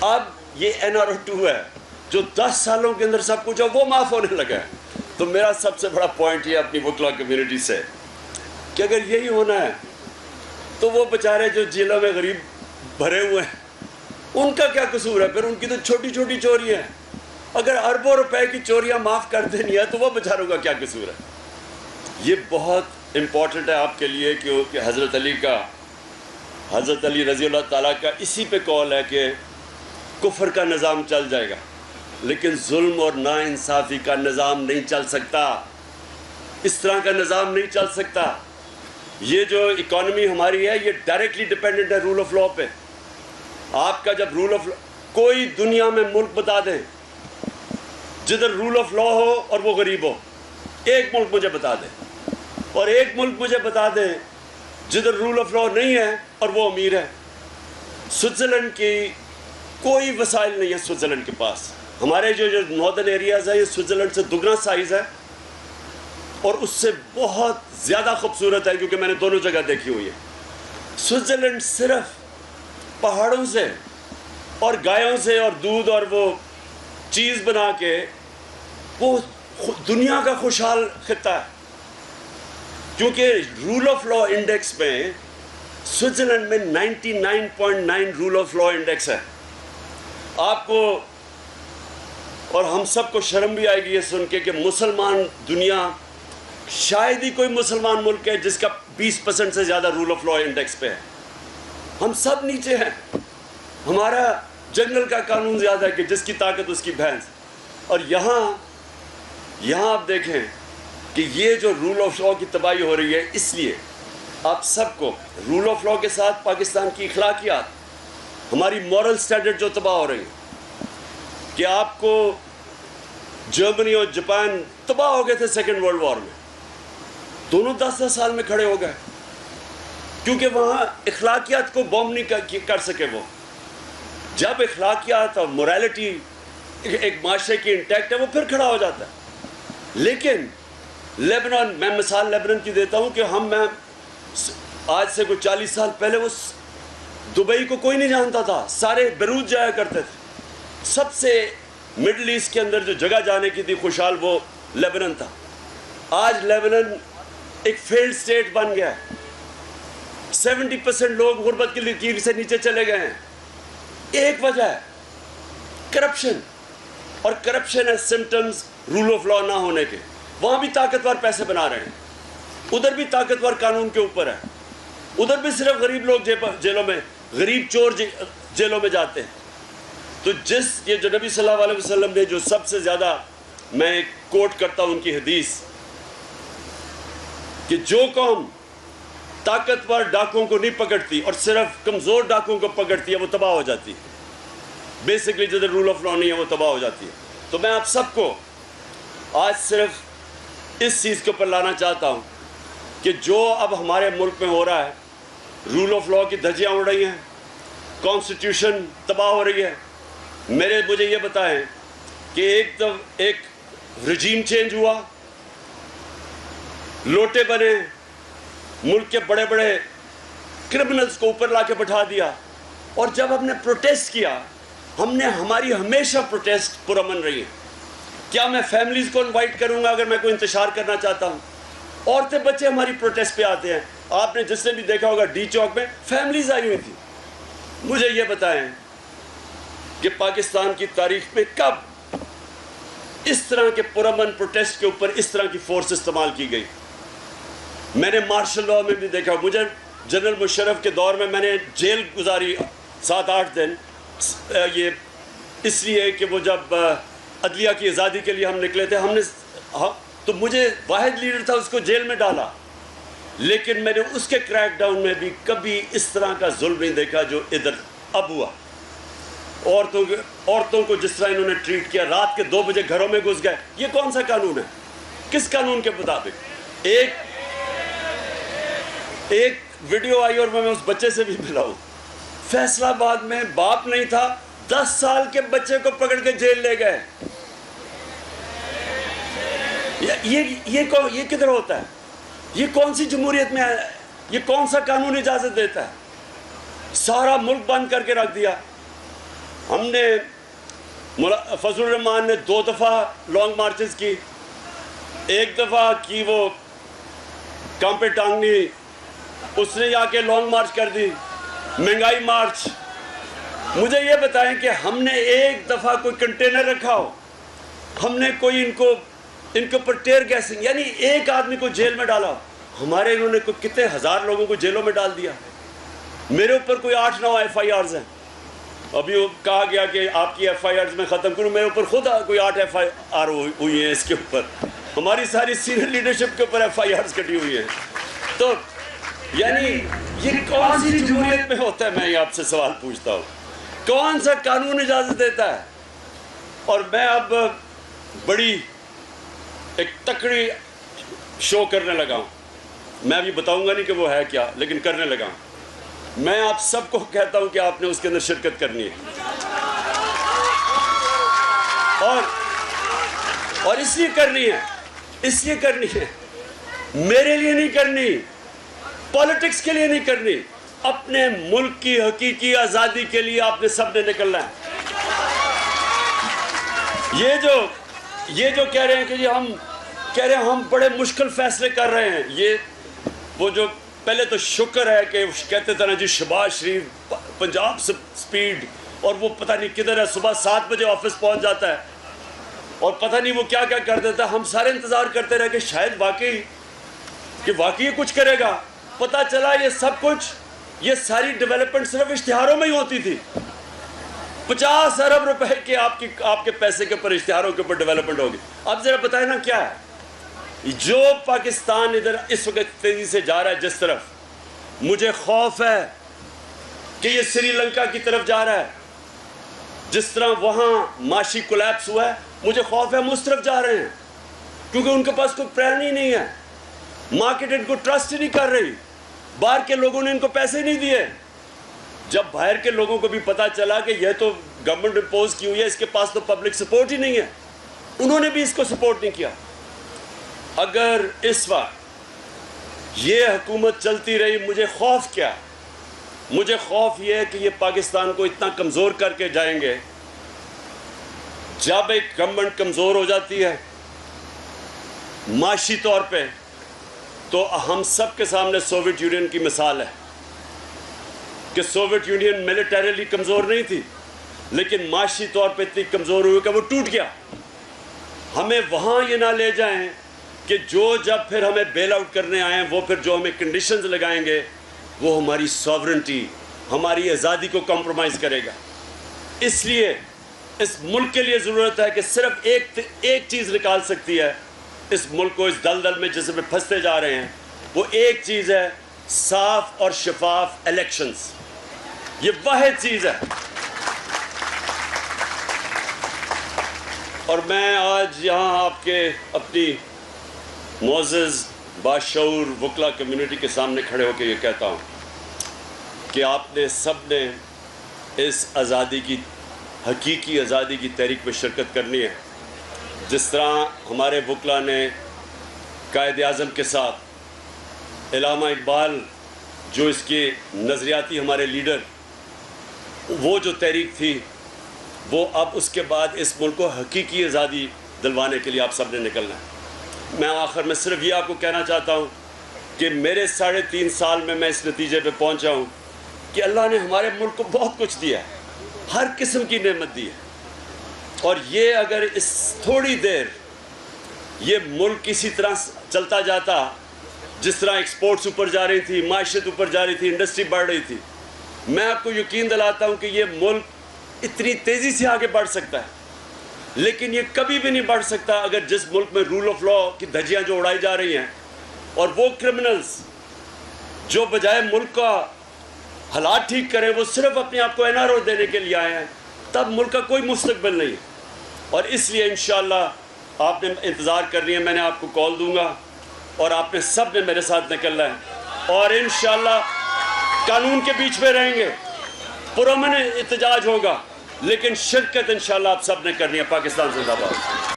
اب یہ NRO2 ہے جو 10 سالوں کے اندر سب کچھ ہے وہ معاف ہونے لگا ہے. تو میرا سب سے بڑا پوائنٹ یہ اپنی وکلا کمیونٹی سے کہ اگر یہی ہونا ہے تو وہ بیچارے جو جیلوں میں غریب بھرے ہوئے ہیں ان کا کیا قصور ہے؟ پھر ان کی تو چھوٹی چھوٹی چوریاں ہیں. اگر اربوں روپے کی چوریاں معاف کر دینی ہے تو وہ بیچاروں کا کیا قصور ہے؟ یہ بہت امپورٹنٹ ہے آپ کے لیے کہ حضرت علی رضی اللہ تعالیٰ کا اسی پہ قول ہے کہ کفر کا نظام چل جائے گا لیکن ظلم اور ناانصافی کا نظام نہیں چل سکتا. اس طرح کا نظام نہیں چل سکتا. یہ جو اکانومی ہماری ہے یہ ڈائریکٹلی ڈیپینڈنٹ ہے رول آف لاء پہ. آپ کا جب رول آف کوئی دنیا میں ملک بتا دیں جدھر رول آف لاء ہو اور وہ غریب ہو, ایک ملک مجھے بتا دیں. اور ایک ملک مجھے بتا دیں جدھر رول آف لاء نہیں ہے اور وہ امیر ہے. سوئٹزرلینڈ کی کوئی وسائل نہیں ہے سوئٹزرلینڈ کے پاس. ہمارے جو ناردرن ایریاز ہے یہ سوئٹزرلینڈ سے دگنا سائز ہے اور اس سے بہت زیادہ خوبصورت ہے کیونکہ میں نے دونوں جگہ دیکھی ہوئی ہے. سوئٹزرلینڈ صرف پہاڑوں سے اور گایوں سے اور دودھ اور وہ چیز بنا کے وہ دنیا کا خوشحال خطہ ہے کیونکہ رول آف لاء انڈیکس میں سوئٹزرلینڈ میں 99.9 رول آف لاء انڈیکس ہے. آپ کو اور ہم سب کو شرم بھی آئے گی یہ سن کے کہ مسلمان دنیا شاید ہی کوئی مسلمان ملک ہے جس کا 20% سے زیادہ رول آف لاء انڈیکس پہ ہے. ہم سب نیچے ہیں. ہمارا جنگل کا قانون زیادہ ہے کہ جس کی طاقت اس کی بھینس. اور یہاں آپ دیکھیں کہ یہ جو رول آف لاء کی تباہی ہو رہی ہے اس لیے آپ سب کو رول آف لاء کے ساتھ پاکستان کی اخلاقیات ہماری مورل سٹینڈرڈ جو تباہ ہو رہی ہے کہ آپ کو جرمنی اور جاپان تباہ ہو گئے تھے سیکنڈ ورلڈ وار میں, دونوں 10-10 سال میں کھڑے ہو گئے کیونکہ وہاں اخلاقیات کو بوم نہیں کر سکے. وہ جب اخلاقیات اور موریلٹی ایک معاشرے کی انٹیکٹ ہے وہ پھر کھڑا ہو جاتا ہے. لیکن لیبنان, میں مثال لیبنان کی دیتا ہوں کہ میں آج سے کوئی 40 سال پہلے وہ دبئی کو کوئی نہیں جانتا تھا, سارے بیروت جایا کرتے تھے. سب سے مڈل ایسٹ کے اندر جو جگہ جانے کی تھی خوشحال وہ لیبنان تھا. آج لیبنان ایک فیلڈ سٹیٹ بن گیا ہے. 70% لوگ غربت کی لکیر سے نیچے چلے گئے ہیں. ایک وجہ ہے کرپشن, اور کرپشن ہے سمٹمز رول آف لاء نہ ہونے کے. وہاں بھی طاقتور پیسے بنا رہے ہیں, ادھر بھی طاقتور قانون کے اوپر ہے, ادھر بھی صرف غریب لوگ جیلوں میں, غریب چور جیلوں میں جاتے ہیں. تو یہ جو نبی صلی اللہ علیہ وسلم نے جو سب سے زیادہ, میں ایک کوٹ کرتا ہوں ان کی حدیث کہ جو قوم طاقتور ڈاکوں کو نہیں پکڑتی اور صرف کمزور ڈاکوں کو پکڑتی ہے وہ تباہ ہو جاتی ہے. بیسکلی جدھر رول آف لاء نہیں ہے وہ تباہ ہو جاتی ہے. تو میں آپ سب کو آج صرف اس چیز کے اوپر لانا چاہتا ہوں کہ جو اب ہمارے ملک میں ہو رہا ہے, رول آف لاء کی دھجیاں اڑ رہی ہیں, کانسٹیٹیوشن تباہ ہو رہی ہے. مجھے یہ بتائیں کہ ایک رجیم چینج ہوا, لوٹے بنے, ملک کے بڑے بڑے کرمنلز کو اوپر لا کے بٹھا دیا, اور جب ہم نے پروٹیسٹ کیا, ہماری ہمیشہ پروٹیسٹ پرامن رہی ہے. کیا میں فیملیز کو انوائٹ کروں گا اگر میں کوئی انتشار کرنا چاہتا ہوں؟ عورتیں بچے ہماری پروٹیسٹ پہ آتے ہیں. آپ نے جس نے بھی دیکھا ہوگا ڈی چوک میں فیملیز آئی ہوئی تھی. مجھے یہ بتائیں کہ پاکستان کی تاریخ میں کب اس طرح کے پرامن پروٹیسٹ کے اوپر اس طرح کی فورس استعمال کی گئی؟ میں نے مارشل لاء میں بھی دیکھا. مجھے جنرل مشرف کے دور میں نے جیل گزاری 7-8 دن, یہ اس لیے کہ وہ جب عدلیہ کی آزادی کے لیے ہم نکلے تھے, تو مجھے واحد لیڈر تھا, اس کو جیل میں ڈالا. لیکن میں نے اس کے کریک ڈاؤن میں بھی کبھی اس طرح کا ظلم نہیں دیکھا جو ادھر اب ہوا. عورتوں کو جس طرح انہوں نے ٹریٹ کیا, رات کے 2 بجے گھروں میں گھس گئے. یہ کون سا قانون ہے؟ کس قانون کے مطابق؟ ایک ویڈیو آئی اور میں اس بچے سے بھی ملا ہوں, فیصلہ آباد میں باپ نہیں تھا, 10 سال کے بچے کو پکڑ کے جیل لے گئے. یہ کدھر ہوتا ہے؟ یہ کون سی جمہوریت میں ہے؟ یہ کون سا قانون اجازت دیتا ہے؟ سارا ملک بند کر کے رکھ دیا. ہم نے فضل الرحمان نے 2 دفعہ لانگ مارچز کی. ایک دفعہ کی وہ کام پہ ٹانگنی، اس نے آ کے لانگ مارچ کر دی، مہنگائی مارچ. مجھے یہ بتائیں کہ ہم نے ایک دفعہ کوئی کنٹینر رکھا ہو، ہم نے کوئی ان کے اوپر ٹیئر گیسنگ، یعنی ایک آدمی کو جیل میں ڈالا؟ ہمارے انہوں نے کتنے ہزار لوگوں کو جیلوں میں ڈال دیا. میرے اوپر کوئی 8-9 FIRs ہیں. ابھی وہ کہا گیا کہ آپ کی FIRs میں ختم کروں، میرے اوپر خود کوئی 8 FIR ہوئی ہیں. اس کے اوپر ہماری ساری سینئر لیڈرشپ کے اوپر FIRs کٹی ہوئی ہیں. تو یعنی یہ کون سی جمہوریت میں ہوتا ہے؟ میں یہ آپ سے سوال پوچھتا ہوں، کون سا قانون اجازت دیتا ہے؟ اور میں اب بڑی ایک تکڑی شو کرنے لگا ہوں. میں ابھی بتاؤں گا نہیں کہ وہ ہے کیا، لیکن کرنے لگا ہوں. میں آپ سب کو کہتا ہوں کہ آپ نے اس کے اندر شرکت کرنی ہے، اور اس لیے کرنی ہے، میرے لیے نہیں کرنی، پالیٹکس کے لیے نہیں کرنی، اپنے ملک کی حقیقی آزادی کے لیے آپ نے سب نے نکلنا ہے. یہ جو کہہ رہے ہیں کہ ہم بڑے مشکل فیصلے کر رہے ہیں، یہ وہ جو پہلے تو شکر ہے کہ کہتے تھے نا جی شہباز شریف پنجاب سپیڈ، اور وہ پتہ نہیں کدھر ہے، صبح 7 بجے آفس پہنچ جاتا ہے اور پتہ نہیں وہ کیا کر دیتا ہے. ہم سارے انتظار کرتے رہے کہ شاید واقعی کچھ کرے گا. پتہ چلا یہ سب کچھ، یہ ساری ڈیولپمنٹ صرف اشتہاروں میں ہی ہوتی تھی. 50 ارب روپے کے آپ کے پیسے کے اوپر، اشتہاروں کے اوپر ڈیولپمنٹ ہوگی. اب ذرا بتائیں نا کیا ہے جو پاکستان ادھر اس وقت تیزی سے جا رہا ہے جس طرف، مجھے خوف ہے کہ یہ سری لنکا کی طرف جا رہا ہے. جس طرح وہاں معاشی کولیپس ہوا ہے، مجھے خوف ہے ہم اس طرف جا رہے ہیں، کیونکہ ان کے پاس کوئی پلان ہی نہیں ہے. مارکیٹ ان کو ٹرسٹ ہی نہیں کر رہی، باہر کے لوگوں نے ان کو پیسے نہیں دیے. جب باہر کے لوگوں کو بھی پتا چلا کہ یہ تو گورنمنٹ امپوز کی ہوئی ہے، اس کے پاس تو پبلک سپورٹ ہی نہیں ہے، انہوں نے بھی اس کو سپورٹ نہیں کیا. اگر اس وقت یہ حکومت چلتی رہی، مجھے خوف کیا؟ مجھے خوف یہ ہے کہ یہ پاکستان کو اتنا کمزور کر کے جائیں گے. جب ایک گورنمنٹ کمزور ہو جاتی ہے معاشی طور پہ، تو ہم سب کے سامنے سوویت یونین کی مثال ہے کہ سوویت یونین ملیٹریلی کمزور نہیں تھی، لیکن معاشی طور پہ اتنی کمزور ہوئی کہ وہ ٹوٹ گیا. ہمیں وہاں یہ نہ لے جائیں کہ جب پھر ہمیں بیل آؤٹ کرنے آئیں، وہ پھر جو ہمیں کنڈیشنز لگائیں گے وہ ہماری ساورنٹی، ہماری آزادی کو کمپرومائز کرے گا. اس لیے اس ملک کے لیے ضرورت ہے کہ صرف ایک چیز نکال سکتی ہے اس ملک کو اس دلدل میں جس میں پھنستے جا رہے ہیں. وہ ایک چیز ہے، صاف اور شفاف الیکشنز. یہ واحد چیز ہے. اور میں آج یہاں آپ کے اپنی معزز باشعور وکلا کمیونٹی کے سامنے کھڑے ہو کے یہ کہتا ہوں کہ آپ نے سب نے اس آزادی کی، حقیقی آزادی کی تحریک میں شرکت کرنی ہے. جس طرح ہمارے وکلا نے قائد اعظم کے ساتھ، علامہ اقبال جو اس کے نظریاتی ہمارے لیڈر، وہ جو تحریک تھی، وہ اب اس کے بعد اس ملک کو حقیقی آزادی دلوانے کے لیے آپ سب نے نکلنا ہے. میں آخر میں صرف یہ آپ کو کہنا چاہتا ہوں کہ میرے 3.5 سال میں اس نتیجے پہ پہنچا ہوں کہ اللہ نے ہمارے ملک کو بہت کچھ دیا ہے، ہر قسم کی نعمت دی ہے. اور یہ اگر اس تھوڑی دیر یہ ملک اسی طرح چلتا جاتا جس طرح ایکسپورٹس اوپر جا رہی تھی، معیشت اوپر جا رہی تھی، انڈسٹری بڑھ رہی تھی، میں آپ کو یقین دلاتا ہوں کہ یہ ملک اتنی تیزی سے آگے بڑھ سکتا ہے. لیکن یہ کبھی بھی نہیں بڑھ سکتا اگر جس ملک میں رول آف لا کی دھجیاں جو اڑائی جا رہی ہیں، اور وہ کرمنلز جو بجائے ملک کا حالات ٹھیک کریں وہ صرف اپنے آپ کو NRO دینے کے لیے آئے ہیں، تب ملک کا کوئی مستقبل نہیں ہے. اور اس لیے انشاءاللہ آپ نے انتظار کرنی ہے، میں نے آپ کو کال دوں گا اور آپ نے سب نے میرے ساتھ نکلنا ہے، اور انشاءاللہ قانون کے بیچ میں رہیں گے، پرامن احتجاج ہوگا، لیکن شرکت انشاءاللہ آپ سب نے کرنی ہے. پاکستان زندہ باد.